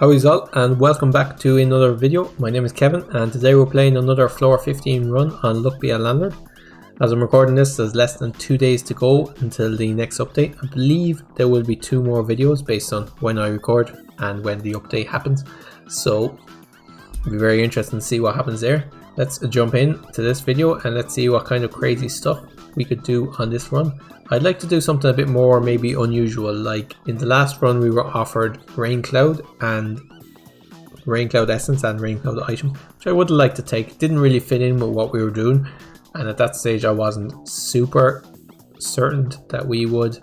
How is all, and welcome back to another video. My name is Kevin and today we're playing another floor 15 run on Luck Be a Landlord. As I'm recording this, there's less than 2 days to go until the next update. I believe there will be 2 more videos based on when I record and when the update happens, so it'll be very interesting to see what happens there. Let's jump in to this video and let's see what kind of crazy stuff we could do on this run. I'd like to do something a bit more maybe unusual, like in the last run we were offered Rain Cloud Essence and Rain Cloud item, which I would like to take. It didn't really fit in with what we were doing, and at that stage I wasn't super certain that we would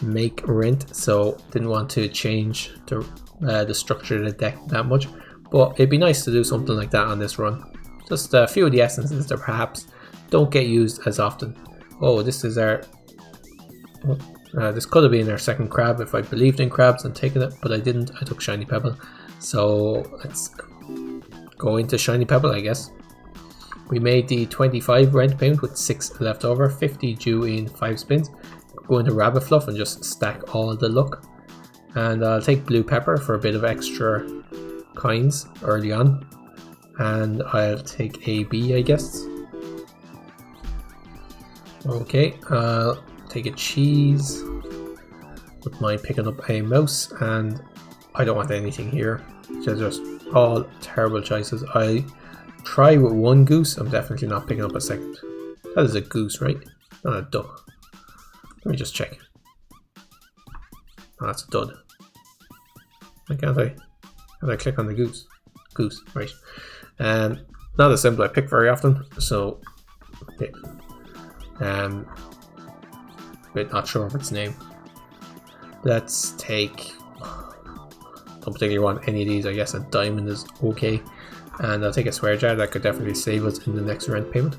make rent, so didn't want to change the structure of the deck that much, but it'd be nice to do something like that on this run. Just a few of the essences that perhaps don't get used as often. Oh, this is our... this could have been our second crab if I believed in crabs and taken it, but I didn't. I took Shiny Pebble. So let's go into Shiny Pebble, I guess. We made the 25 rent payment with 6 left over, 50 due in 5 spins. Go into Rabbit Fluff and just stack all the luck. And I'll take Blue Pepper for a bit of extra coins early on. And I'll take a B, I guess. Okay, I'll take a cheese. Wouldn't mind picking up a mouse, and I don't want anything here. They're just all terrible choices. I try with 1 goose. I'm definitely not picking up a second. That is a goose, right? Not a duck. Let me just check. Oh, that's a dud. Why can't I? How do I click on the goose? Goose, right. Not a symbol I pick very often, so okay. But not sure of its name. Let's take... Don't particularly want any of these. I guess a diamond is okay. And I'll take a swear jar. That could definitely save us in the next rent payment.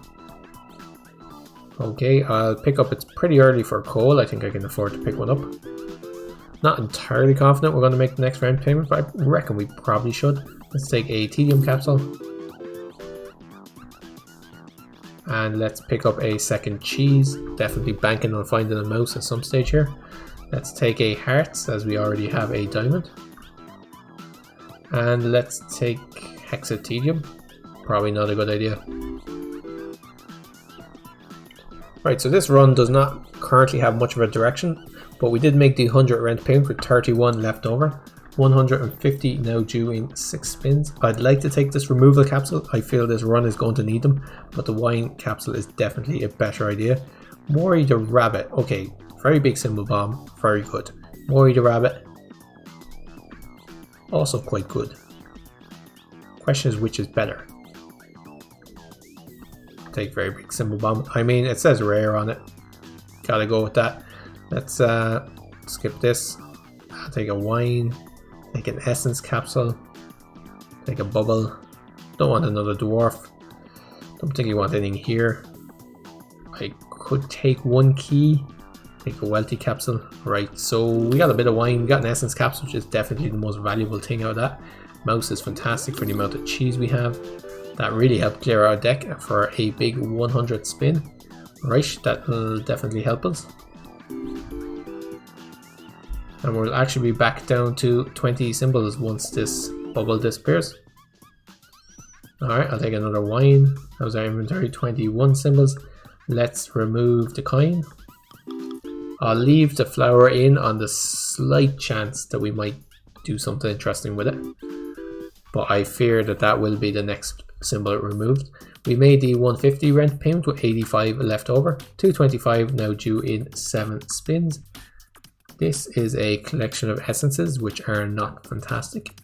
Okay, I'll pick up... It's pretty early for coal. I think I can afford to pick one up. Not entirely confident we're going to make the next rent payment, but I reckon we probably should. Let's take a tedium capsule. And let's pick up a second cheese. Definitely banking on finding a mouse at some stage here. Let's take a hearts, as we already have a diamond. And let's take hexatedium. Probably not a good idea. Right, so this run does not currently have much of a direction, but we did make the 100 rent payment with 31 left over. 150 now due in 6 spins. I'd like to take this removal capsule. I feel this run is going to need them, but the wine capsule is definitely a better idea. Mori the rabbit. Okay, very big symbol bomb. Very good. Mori the rabbit. Also quite good. Question is which is better. Take very big symbol bomb. I mean, it says rare on it. Gotta go with that. Let's skip this. I'll take a wine. Take an essence capsule. Take a bubble. Don't want another dwarf. Don't think you want anything here. I could take 1 key. Take a wealthy capsule. Right, so we got a bit of wine. We got an essence capsule, which is definitely the most valuable thing out of that. Mouse is fantastic for the amount of cheese we have. That really helped clear our deck for a big 100 spin. Right, that will definitely help us. And we'll actually be back down to 20 symbols once this bubble disappears. Alright, I'll take another wine. That was our inventory, 21 symbols. Let's remove the coin. I'll leave the flower in on the slight chance that we might do something interesting with it. But I fear that that will be the next symbol removed. We made the 150 rent payment with 85 left over. 225 now due in 7 spins. This is a collection of essences which are not fantastic.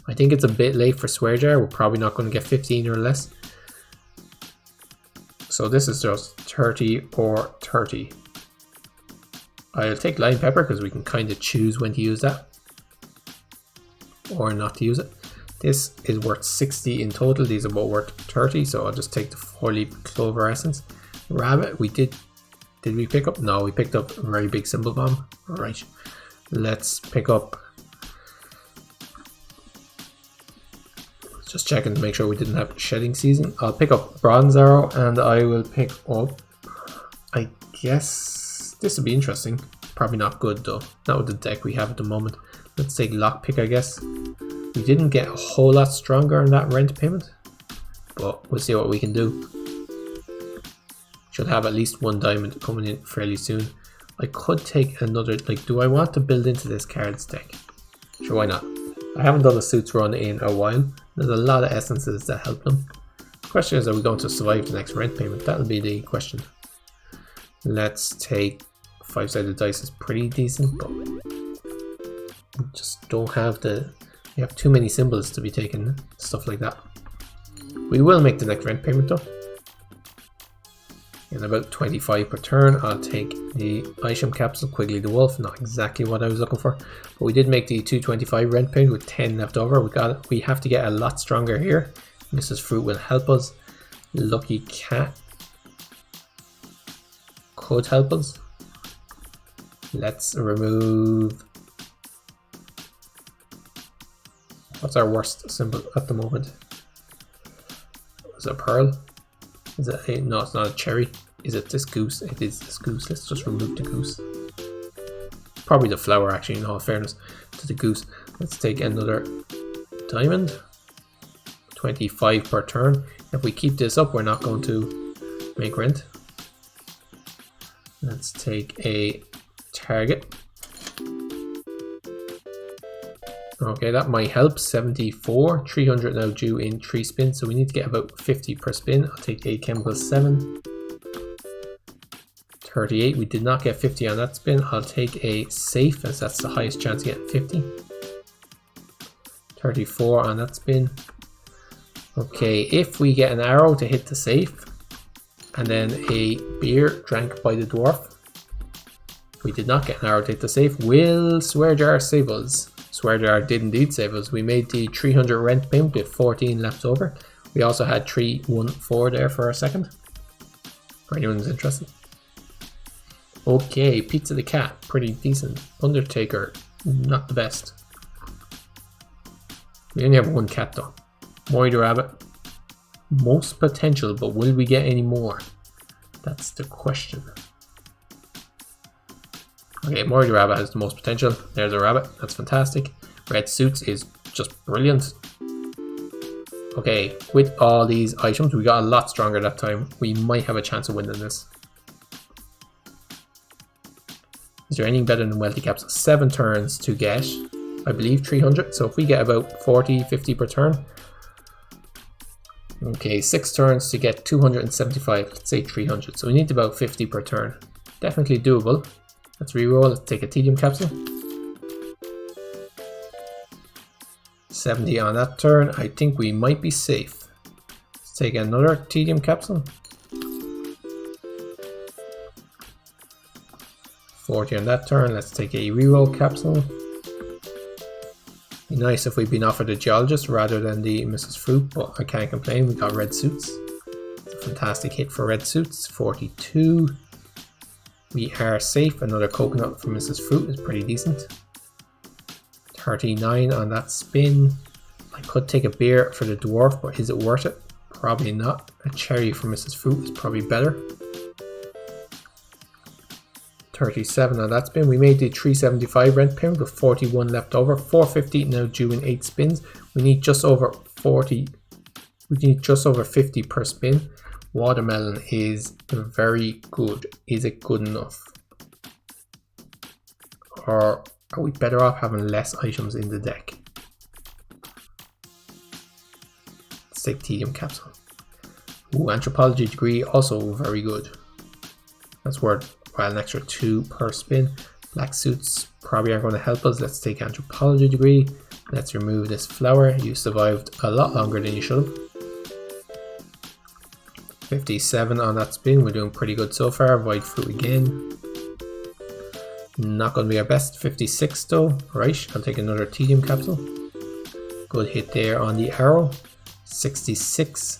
I think it's a bit late for swear jar. We're probably not going to get 15 or less. So this is just 30 or 30. I'll take lime pepper because we can kind of choose when to use that. Or not to use it. This is worth 60 in total. These are both worth 30. So I'll just take the 4-leaf clover essence. Rabbit, we did we pick up? No, we picked up a very big symbol bomb. Alright, let's pick up... Just checking to make sure we didn't have shedding season. I'll pick up bronze arrow and I will pick up... I guess this will be interesting. Probably not good though. Not with the deck we have at the moment. Let's take lockpick, I guess. We didn't get a whole lot stronger on that rent payment, but we'll see what we can do. Should have at least one diamond coming in fairly soon. I could take another, like, do I want to build into this cards deck? Sure, why not? I haven't done a suits run in a while. There's a lot of essences that help them. The question is, are we going to survive the next rent payment? That'll be the question. Let's take 5-sided dice. Is pretty decent, but we just don't have the... We have too many symbols to be taking stuff like that. We will make the next rent payment though. In about 25 per turn, I'll take the item capsule, Quigley the Wolf. Not exactly what I was looking for, but we did make the 225 rent payment with 10 left over. We have to get a lot stronger here. Mrs. Fruit will help us. Lucky Cat could help us. Let's remove... What's our worst symbol at the moment? Is it a pearl? Is it a... No, it's not a cherry. Is it this goose? It is this goose. Let's just remove the goose. Probably the flower, actually, in all fairness to the goose. Let's take another diamond. 25 per turn. If we keep this up, we're not going to make rent. Let's take a target. Okay, that might help. 74, 300 now due in 3 spins, so we need to get about 50 per spin. I'll take a chemical 7. 38, we did not get 50 on that spin. I'll take a safe, as that's the highest chance of getting 50. 34 on that spin. Okay, if we get an arrow to hit the safe, and then a beer drank by the dwarf. We did not get an arrow to hit the safe. Will Swear Jar save us? Swear Jar did indeed save us. We made the 300 rent payment with 14 left over. We also had 314 there for a second, for anyone who's interested. Okay, Pizza the Cat, pretty decent. Undertaker, not the best. We only have one cat though. Maury the Rabbit, most potential, but will we get any more? That's the question. Okay, Maury the Rabbit has the most potential. There's a rabbit, that's fantastic. Red Suits is just brilliant. Okay, with all these items, we got a lot stronger that time. We might have a chance of winning this. Is there anything better than Wealthy Caps? 7 turns to get, I believe, 300. So if we get about 40, 50 per turn. Okay, 6 turns to get 275, let's say 300. So we need about 50 per turn. Definitely doable. Let's reroll, let's take a tedium capsule. 70 on that turn, I think we might be safe. Let's take another tedium capsule. 40 on that turn, let's take a reroll capsule. Be nice if we'd been offered a geologist rather than the Mrs. Fruit, but I can't complain, we got red suits. It's a fantastic hit for red suits. 42. We are safe. Another coconut from Mrs. Fruit is pretty decent. 39 on that spin. I could take a beer for the dwarf, but is it worth it? Probably not. A cherry from Mrs. Fruit is probably better. 37 on that spin. We made the 375 rent payment with 41 left over. 450 now due in 8 spins. We need just over 40. We need just over 50 per spin. Watermelon is very good. Is it good enough? Or are we better off having less items in the deck? Let's take tedium capsule. Ooh, anthropology degree, also very good. That's worth, well, an extra 2 per spin. Black suits probably aren't going to help us. Let's take anthropology degree. Let's remove this flower. You survived a lot longer than you should have. 57 on that spin. We're doing pretty good so far. Void fruit again. Not going to be our best. 56 though. Right, I'll take another tedium capsule. Good hit there on the arrow. 66.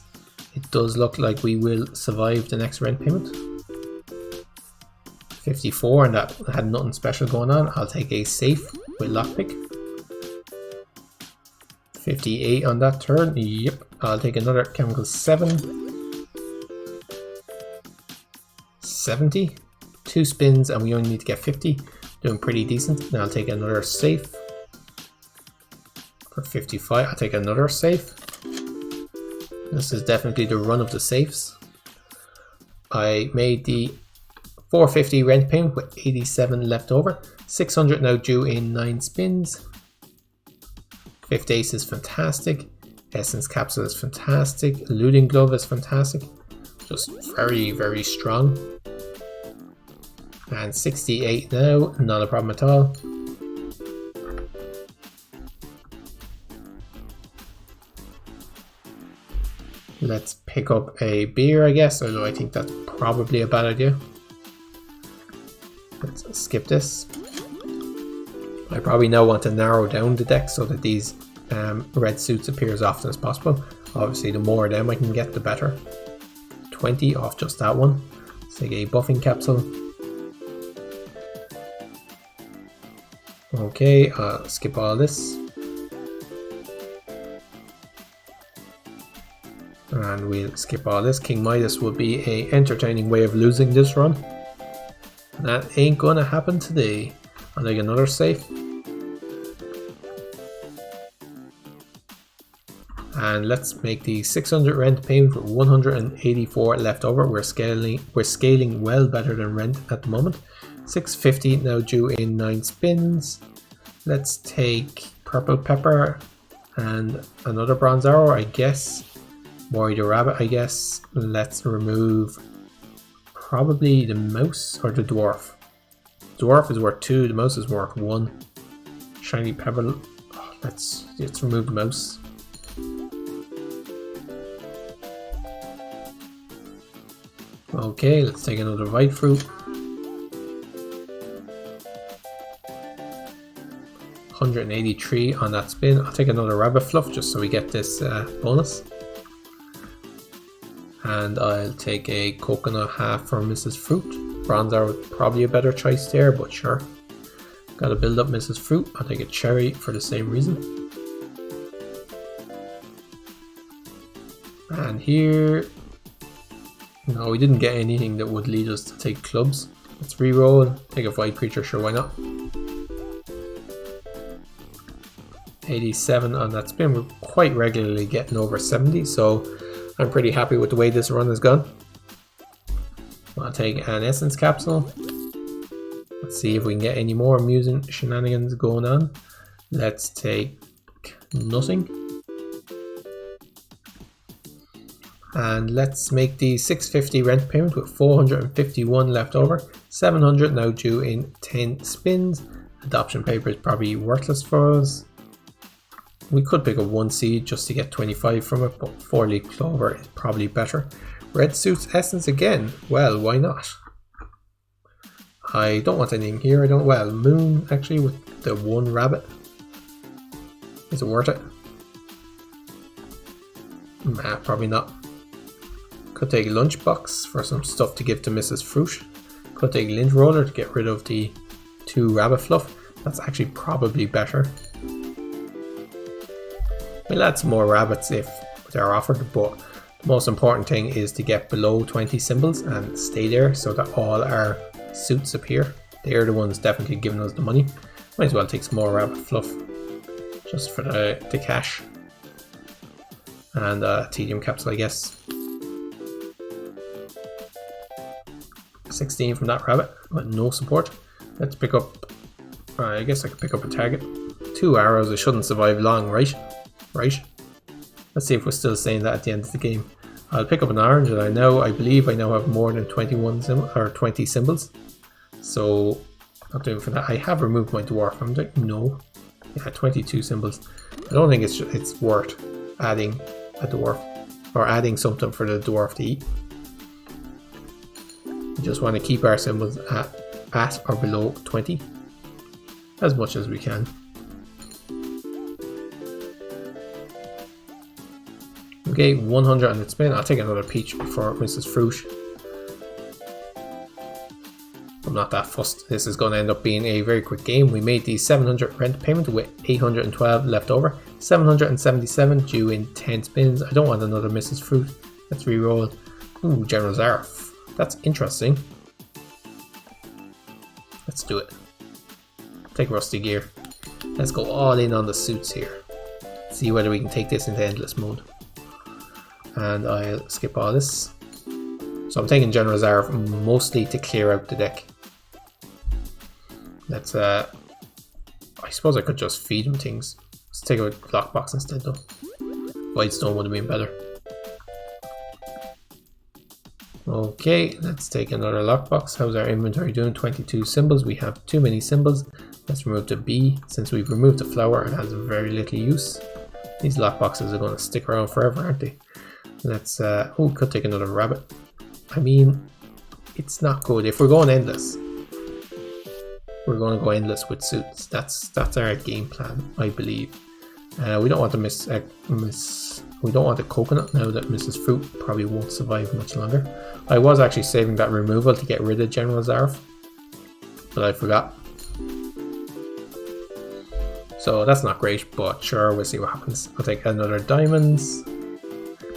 It does look like we will survive the next rent payment. 54, and that had nothing special going on. I'll take a safe with lockpick. 58 on that turn. Yep, I'll take another chemical 7. 70. 2 spins and we only need to get 50. Doing pretty decent. Now I'll take another safe. for 55. I'll take another safe. This is definitely the run of the safes. I made the 450 rent payment with 87 left over. 600 now due in 9 spins. Fifth ace is fantastic. Essence capsule is fantastic. Looting glove is fantastic. Just very, very strong. And 68 now, not a problem at all. Let's pick up a beer, I guess, although I think that's probably a bad idea. Let's skip this. I probably now want to narrow down the deck so that these red suits appear as often as possible. Obviously, the more of them I can get, the better. 20 off just that one. Let's take a buffing capsule. Okay, I'll skip all this. And we'll skip all this. King Midas would be an entertaining way of losing this run. That ain't gonna happen today. I'll take another safe. And let's make the 600 rent payment with 184 left over. We're scaling well better than rent at the moment. 650 now due in 9 spins. Let's take purple pepper and another bronze arrow, I guess. Worry the rabbit, I guess. Let's remove probably the mouse or the dwarf. Dwarf is worth 2, the mouse is worth 1. Shiny pebble. Oh, let's remove the mouse. Okay, let's take another white fruit. 183 on that spin. I'll take another rabbit fluff just so we get this bonus. And I'll take a coconut half for Mrs. Fruit. Bronze are probably a better choice there, but sure. Gotta build up Mrs. Fruit. I'll take a cherry for the same reason. And here... no, we didn't get anything that would lead us to take clubs. Let's re-roll. Take a white creature, sure, why not? 87 on that spin. We're quite regularly getting over 70, so I'm pretty happy with the way this run has gone. I'll take an essence capsule. Let's see if we can get any more amusing shenanigans going on. Let's take nothing. And let's make the 650 rent payment with 451 left over. 700 now due in 10 spins. Adoption paper is probably worthless for us. We could pick up 1 seed just to get 25 from it, but 4-leaf clover is probably better. Red suits essence again. Well, why not? I don't want anything here. Well, moon actually with the 1 rabbit. Is it worth it? Nah, probably not. Could take lunchbox for some stuff to give to Mrs. Fruit. Could take lint roller to get rid of the 2 rabbit fluff. That's actually probably better. We'll add some more rabbits if they're offered, but the most important thing is to get below 20 symbols and stay there so that all our suits appear. They're the ones definitely giving us the money. Might as well take some more rabbit fluff just for the cash. And a tedium capsule, I guess. 16 from that rabbit, but no support. Let's pick up, I guess I could pick up a target. 2 arrows, I shouldn't survive long, right? Right. Let's see if we're still saying that at the end of the game. I'll pick up an orange, and I believe I now have more than 20 symbols. So I'll do it for that. I have removed my dwarf, haven't I? No. Yeah, 22 symbols. I don't think it's worth adding a dwarf or adding something for the dwarf to eat. We just want to keep our symbols at or below 20 as much as we can. Okay, 100 on its spin. I'll take another peach for Mrs. Fruit. I'm not that fussed. This is going to end up being a very quick game. We made the 700 rent payment with 812 left over. 777 due in 10 spins. I don't want another Mrs. Fruit. Let's re-roll. Ooh, General Zarf. That's interesting. Let's do it. Take Rusty Gear. Let's go all in on the suits here. see whether we can take this into endless mode. And I'll skip all this. So I'm taking General Zarf mostly to clear out the deck. Let's I suppose I could just feed him things. Let's take out Lockbox instead though. Whitestone would have been better. Okay, let's take another Lockbox. How's our inventory doing? 22 symbols. We have too many symbols. Let's remove the B. Since we've removed the flower, it has very little use. These Lockboxes are going to stick around forever, aren't they? Let's, oh, could take another rabbit. I mean, it's not good. If we're going endless, we're going to go endless with suits. That's our game plan, I believe. We don't want to we don't want the coconut now that Mrs. Fruit probably won't survive much longer. I was actually saving that removal to get rid of General Zarf, but I forgot. So that's not great, but sure, we'll see what happens. I'll take another diamonds.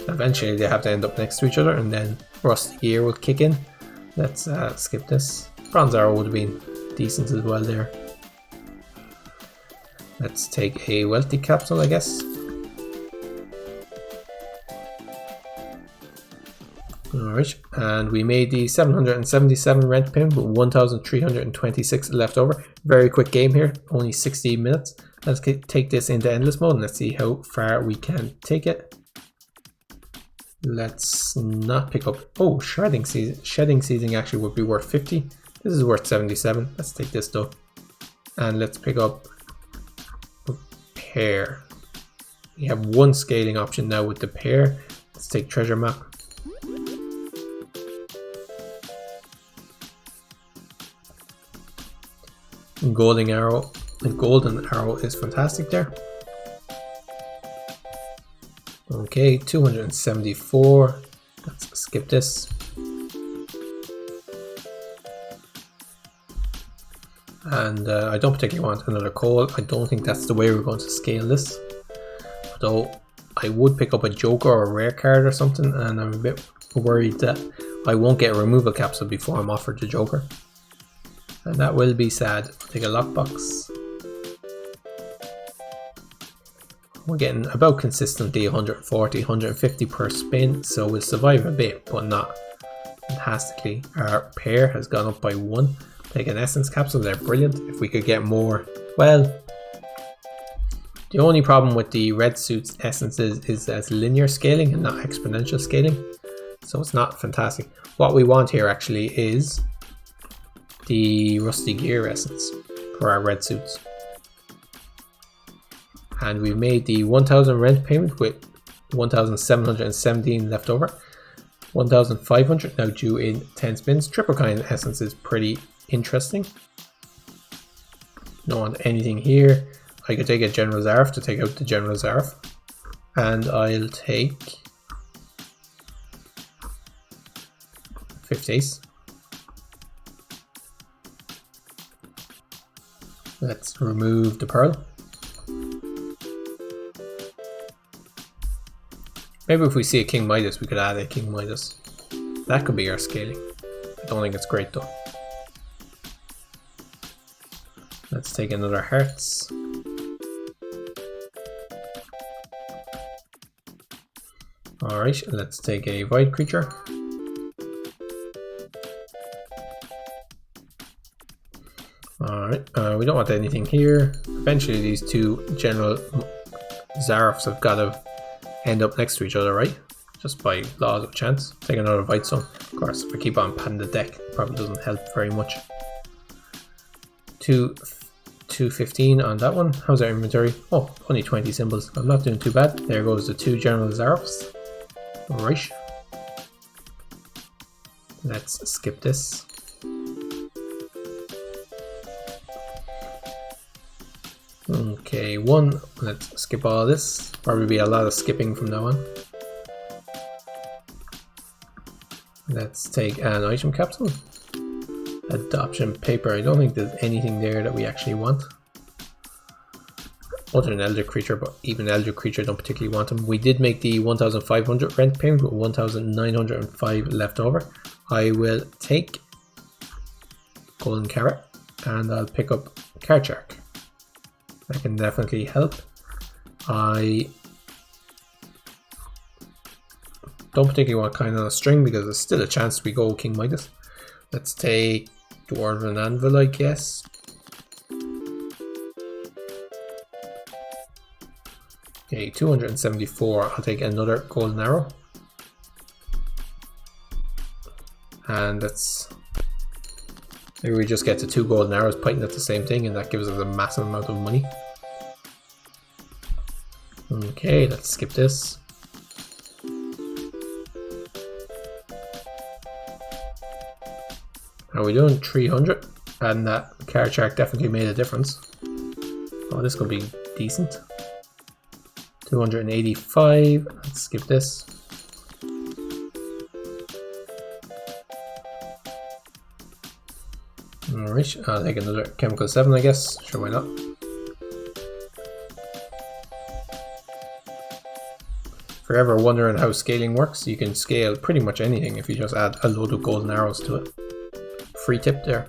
Eventually they have to end up next to each other and then Rusty Gear will kick in. Let's skip this. Bronze Arrow would have been decent as well there. Let's take a Wealthy Capsule, I guess. Alright, and we made the 777 rent payment with 1,326 left over. Very quick game here, only 16 minutes. Let's take this into endless mode and let's see how far we can take it. Let's not pick up, oh, Shedding Season actually would be worth 50. This is worth 77. Let's take this though. And let's pick up Pair. We have one scaling option now with the Pair. Let's take Treasure Map. Golden Arrow. The Golden Arrow is fantastic there. Okay, 274. Let's skip this. And I don't particularly want another coal. I don't think that's the way we're going to scale this. Although I would pick up a Joker or a rare card or something, and I'm a bit worried that I won't get a removal capsule before I'm offered the Joker. And that will be sad. I'll take a Lockbox. We're getting about consistently 140, 150 per spin, so we'll survive a bit, but not fantastically. Our Pair has gone up by 1. Take an Essence Capsule, they're brilliant. If we could get more, well, the only problem with the red suits essences is as linear scaling and not exponential scaling, so it's not fantastic. What we want here actually is the Rusty Gear essence for our red suits. And we've made the 1,000 rent payment with 1,717 left over. 1,500 now due in 10 spins. Triple Kind essence is pretty interesting. Don't want anything here. I could take a General Zarf to take out the General Zarf. And I'll take 5th Ace. Let's remove the Pearl. Maybe if we see a King Midas, we could add a King Midas. That could be our scaling. I don't think it's great though. Let's take another Hearts. Alright, let's take a Void Creature. Alright, we don't want anything here. Eventually these two General Zarfs have got to end up next to each other, right? Just by laws of chance. Take another Whitestone. Of course, if we keep on padding the deck, it probably doesn't help very much. 215 on that one. How's our inventory? Oh, only 20 symbols. I'm not doing too bad. There goes the 2 General Zarfs. Right. Let's skip this. Okay, 1. Let's skip all this. Probably be a lot of skipping from now on. Let's take an item capsule. Adoption paper. I don't think there's anything there that we actually want. Other than Elder Creature, but even Elder Creature don't particularly want them. We did make the 1,500 rent payment with 1,905 left over. I will take Golden Carrot and I'll pick up Card Shark. That can definitely help. I don't particularly want kind on a string because there's still a chance we go King Midas. Let's take Dwarven Anvil, I guess. Okay, 274. I'll take another golden arrow. And let's... maybe we just get to 2 golden arrows pointing at the same thing and that gives us a massive amount of money. Okay, let's skip this. How are we doing? 300. And that card shark definitely made a difference. Oh, this could be decent. 285. Let's skip this. Alright, I'll take another chemical 7, I guess. Sure, why not? If you're ever wondering how scaling works, you can scale pretty much anything if you just add a load of golden arrows to it. Free tip there.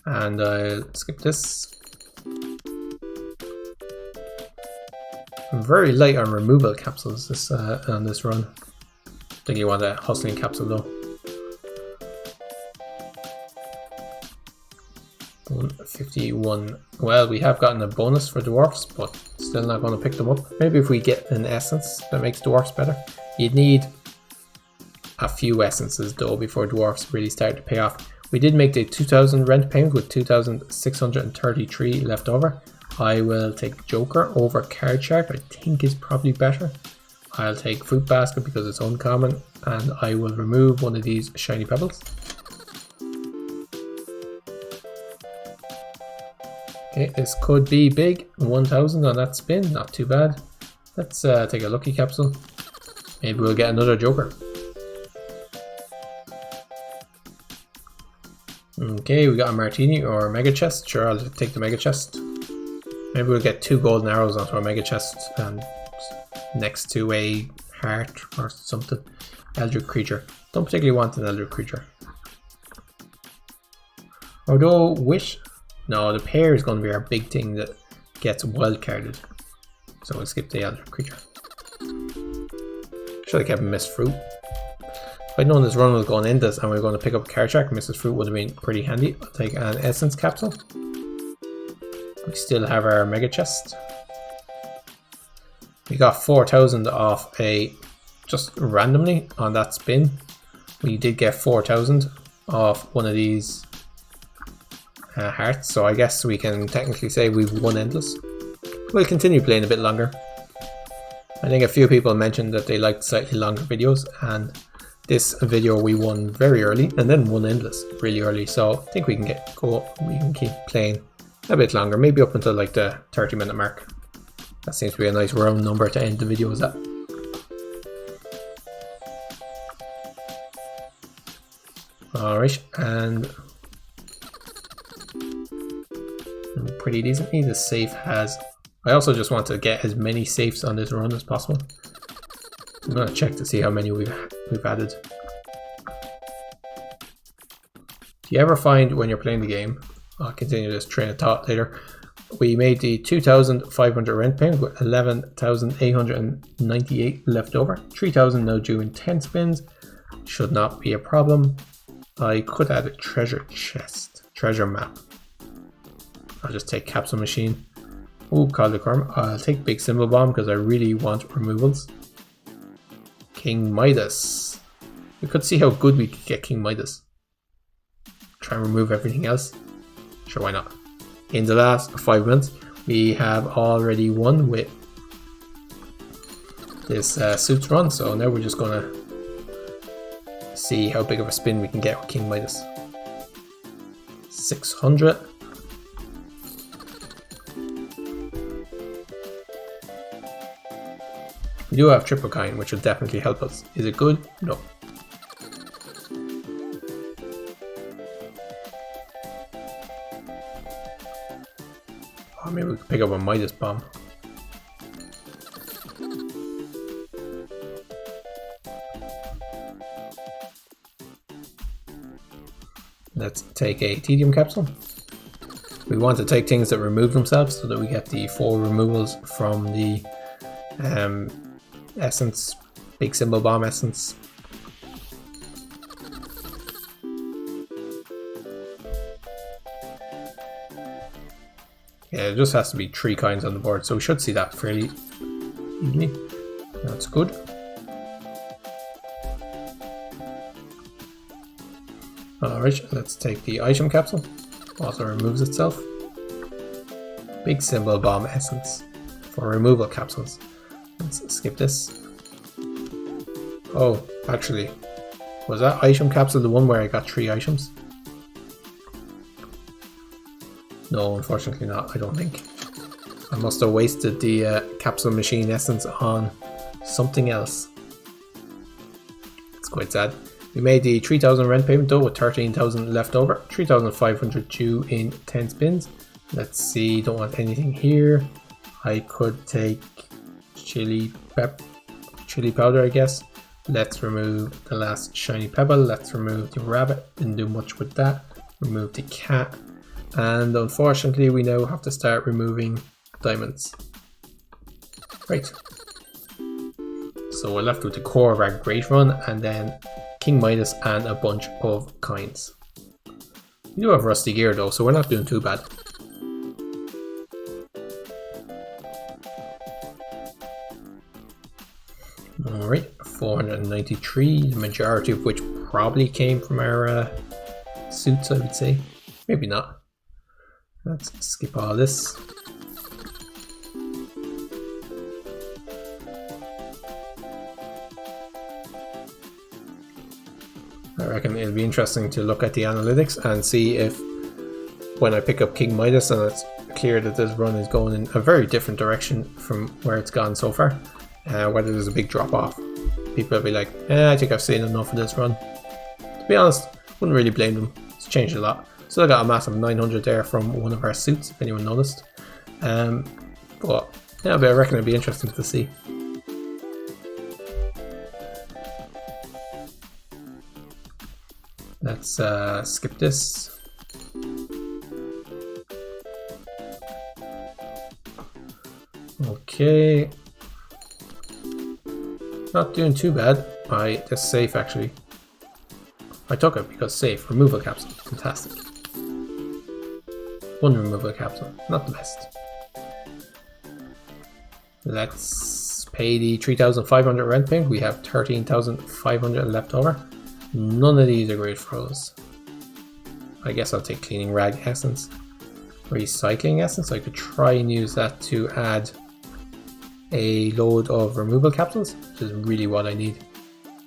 And I'll skip this. I'm very light on removal capsules on this run. I think you want a hustling capsule though. 151. Well, we have gotten a bonus for dwarfs, but still not going to pick them up. Maybe if we get an essence that makes dwarfs better. You'd need a few essences though before dwarfs really start to pay off. We did make the 2000 rent payment with 2633 left over. I will take Joker over Card Shark. I think is probably better. I'll take Fruit Basket because it's uncommon, and I will remove one of these shiny pebbles. Okay, this could be big. 1000 on that spin, not too bad. Let's take a lucky capsule. Maybe we'll get another Joker. Okay, we got a martini or a mega chest. Sure, I'll take the mega chest. Maybe we'll get 2 golden arrows onto our mega chest and next to a heart or something. Eldritch creature. Don't particularly want an eldritch creature. Although wish. No, the pair is going to be our big thing that gets wild carded. So we'll skip the eldritch creature. Should have kept Mist Fruit. If I'd known this run was going to end this and we were going to pick up Card Shark, Mrs. Fruit would have been pretty handy. I'll take an essence capsule. We still have our mega chest. We got 4000 off just randomly on that spin. We did get 4000 off one of these hearts, so I guess we can technically say we've won endless. We'll continue playing a bit longer. I think a few people mentioned that they liked slightly longer videos, and this video we won very early and then won endless really early, so I think we can we can keep playing a bit longer, maybe up until like the 30-minute mark. That seems to be a nice round number to end the videos at. Alright, and pretty decently the safe has... I also just want to get as many safes on this run as possible. I'm going to check to see how many we've added. Do you ever find when you're playing the game, I'll continue this train of thought later, we made the 2,500 rent payment with 11,898 left over. 3,000 now due in 10 spins. Should not be a problem. I could add a treasure chest, treasure map. I'll just take Capsule Machine. Ooh, Caldecorn. I'll take Big Symbol Bomb because I really want removals. King Midas. We could see how good we could get King Midas. Try and remove everything else. Sure, why not? In the last 5 minutes, we have already won with this suits run, so now we're just gonna see how big of a spin we can get with King Midas. 600. We do have triple kind, which will definitely help us. Is it good? No. Oh, maybe we could pick up a Midas bomb. Let's take a Tedium capsule. We want to take things that remove themselves so that we get the 4 removals from the essence, big symbol bomb essence. Yeah, it just has to be 3 kinds on the board, so we should see that fairly easily. That's good. Alright, let's take the item capsule. Also removes itself. Big symbol bomb essence for removal capsules. Let's skip this. Oh, actually, was that item capsule the one where I got 3 items? No, unfortunately not, I don't think. I must have wasted the capsule machine essence on something else. It's quite sad. We made the 3,000 rent payment though with 13,000 left over. 3,500 due in 10 spins. Let's see, don't want anything here. I could take chili powder, I guess. Let's remove the last shiny pebble. Let's remove the rabbit. Didn't do much with that. Remove the cat. And unfortunately we now have to start removing diamonds. Right. So we're left with the core of our great run and then King Midas and a bunch of kinds. We do have rusty gear though, so we're not doing too bad. Alright, 493, the majority of which probably came from our suits, I would say. Maybe not. Let's skip all this. I reckon it'll be interesting to look at the analytics and see if when I pick up King Midas and it's clear that this run is going in a very different direction from where it's gone so far, whether there's a big drop off. People will be like, I think I've seen enough of this run. To be honest, wouldn't really blame them. It's changed a lot. Still got a massive 900 there from one of our suits, if anyone noticed. But yeah, I reckon it'd be interesting to see. Let's skip this. Okay. Not doing too bad. That's safe actually. I took it because safe. Removal capsule. Fantastic. One removal capsule. Not the best. Let's pay the 3,500 rent payment. We have 13,500 left over. None of these are great for us. I guess I'll take cleaning rag essence. Recycling essence, I could try and use that to add a load of removal capsules, which is really what I need.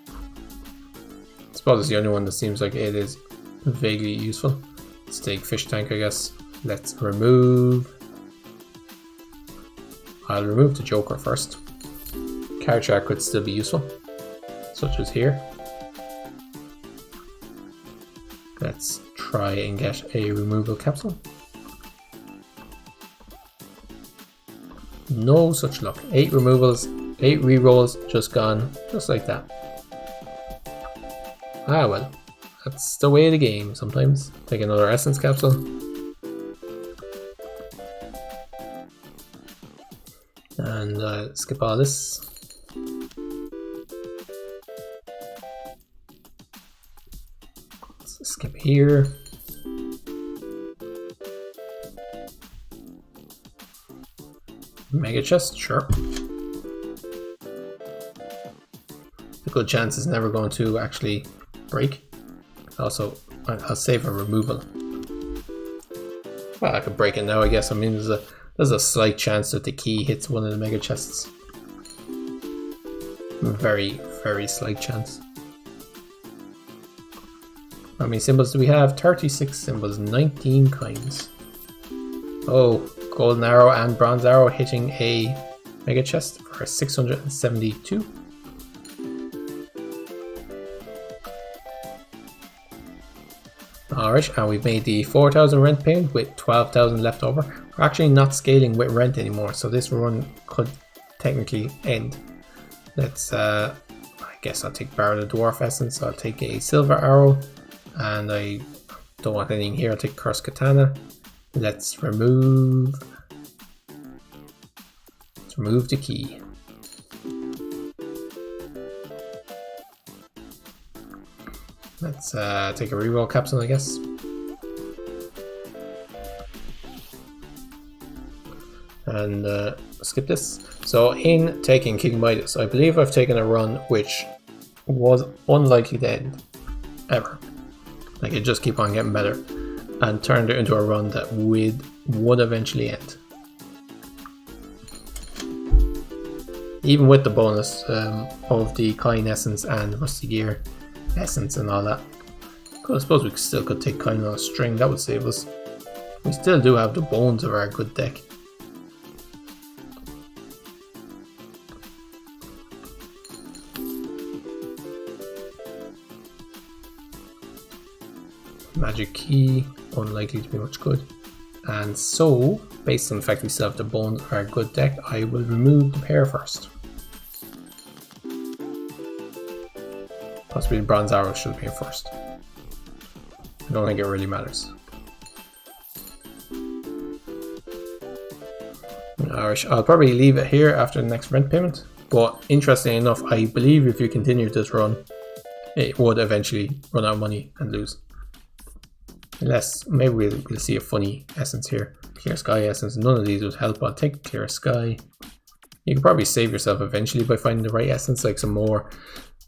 I suppose it's the only one that seems like it is vaguely useful. Let's take fish tank, I guess. Let's remove... I'll remove the Joker first. Card shark could still be useful, such as here. Let's try and get a removal capsule. No such luck. 8 removals, 8 rerolls, just gone, just like that. Ah well, that's the way of the game sometimes. Take another essence capsule. And skip all this. Let's skip here. Mega chest, sure. The good chance is never going to actually break. Also, I'll save a removal. Well, I could break it now, I guess. I mean, there's a slight chance that the key hits one of the mega chests. Very, very slight chance. How many symbols do we have? 36 symbols, 19 kinds. Oh, golden arrow and bronze arrow hitting a mega chest for 672. Alright, and we've made the 4,000 rent payment with 12,000 left over. We're actually not scaling with rent anymore, so this run could technically end. Let's, I guess I'll take Barrel of Dwarf Essence, I'll take a silver arrow, and I don't want anything here, I'll take Cursed Katana. Let's remove the key. Let's take a reroll capsule, I guess. And skip this. So in taking King Midas, I believe I've taken a run which was unlikely to end, ever. Like, it just keep on getting better, and turned it into a run that would eventually end. Even with the bonus of the Coin Essence and Rusty Gear Essence and all that. I suppose we still could take Coin on a String, that would save us. We still do have the bones of our good deck. Magic Key, unlikely to be much good. And so, based on the fact we still have the bones of our good deck, I will remove the pair first. Possibly the Bronze Arrow should be in first. I don't think it really matters. I'll probably leave it here after the next rent payment, but interestingly enough, I believe if you continue this run, it would eventually run out of money and lose. Unless, maybe we'll see a funny essence here. Clear Sky Essence, none of these would help. I'll take Clear Sky. You can probably save yourself eventually by finding the right essence, like some more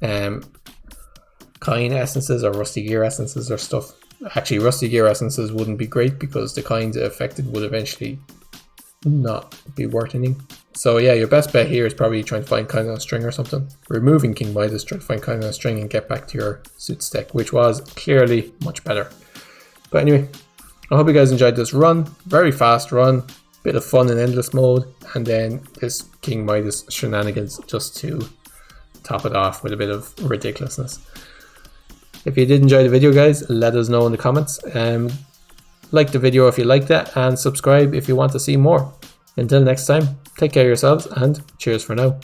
Coin Essences or Rusty Gear Essences or stuff. Actually, Rusty Gear Essences wouldn't be great because the coins it affected would eventually not be worth anything. So yeah, your best bet here is probably trying to find Coin on a String or something. Removing King Midas, try to find Coin on a String and get back to your Suits deck, which was clearly much better. But anyway, I hope you guys enjoyed this run. Very fast run, bit of fun in endless mode, and then this King Midas shenanigans just to top it off with a bit of ridiculousness. If you did enjoy the video, guys, let us know in the comments. Like the video if you liked it, and subscribe if you want to see more. Until next time, take care of yourselves, and cheers for now.